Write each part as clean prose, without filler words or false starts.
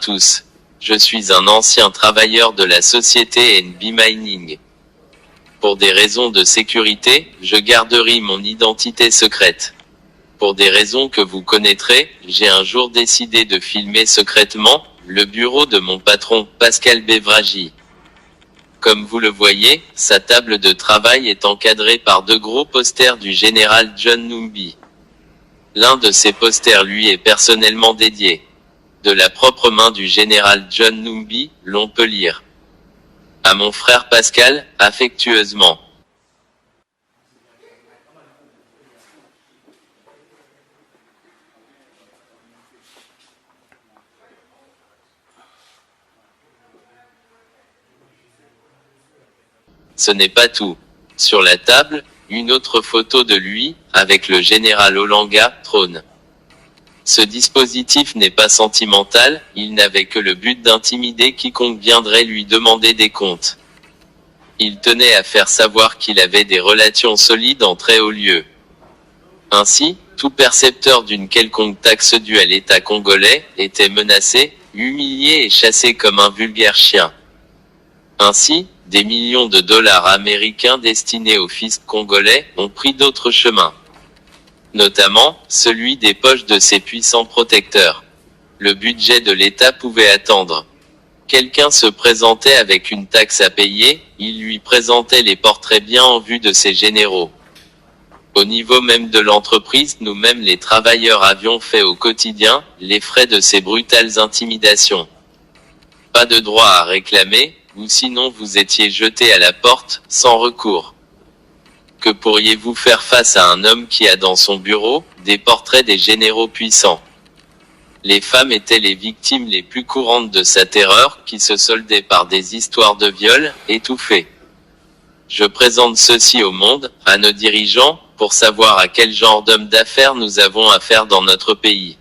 tous. Je suis un ancien travailleur de la société NB Mining. Pour des raisons de sécurité, je garderai mon identité secrète. Pour des raisons que vous connaîtrez, j'ai un jour décidé de filmer secrètement le bureau de mon patron, Pascal Bevragi. Comme vous le voyez, sa table de travail est encadrée par 2 gros posters du général John Numbi. L'un de ces posters lui est personnellement dédié. De la propre main du général John Numbi, l'on peut lire. À mon frère Pascal, affectueusement. Ce n'est pas tout. Sur la table, une autre photo de lui, avec le général Olanga, trône. Ce dispositif n'est pas sentimental, il n'avait que le but d'intimider quiconque viendrait lui demander des comptes. Il tenait à faire savoir qu'il avait des relations solides en très haut lieu. Ainsi, tout percepteur d'une quelconque taxe due à l'État congolais, était menacé, humilié et chassé comme un vulgaire chien. Ainsi, des millions de dollars américains destinés aux fiscs congolais, ont pris d'autres chemins. Notamment, celui des poches de ses puissants protecteurs. Le budget de l'État pouvait attendre. Quelqu'un se présentait avec une taxe à payer, il lui présentait les portraits bien en vue de ses généraux. Au niveau même de l'entreprise, nous-mêmes les travailleurs avions fait au quotidien, les frais de ces brutales intimidations. Pas de droit à réclamer, ou sinon vous étiez jeté à la porte, sans recours. Que pourriez-vous faire face à un homme qui a dans son bureau, des portraits des généraux puissants? Les femmes étaient les victimes les plus courantes de sa terreur, qui se soldait par des histoires de viol, étouffées. Je présente ceci au monde, à nos dirigeants, pour savoir à quel genre d'hommes d'affaires nous avons affaire dans notre pays.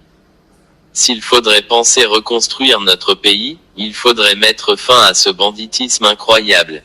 S'il faudrait penser reconstruire notre pays, il faudrait mettre fin à ce banditisme incroyable.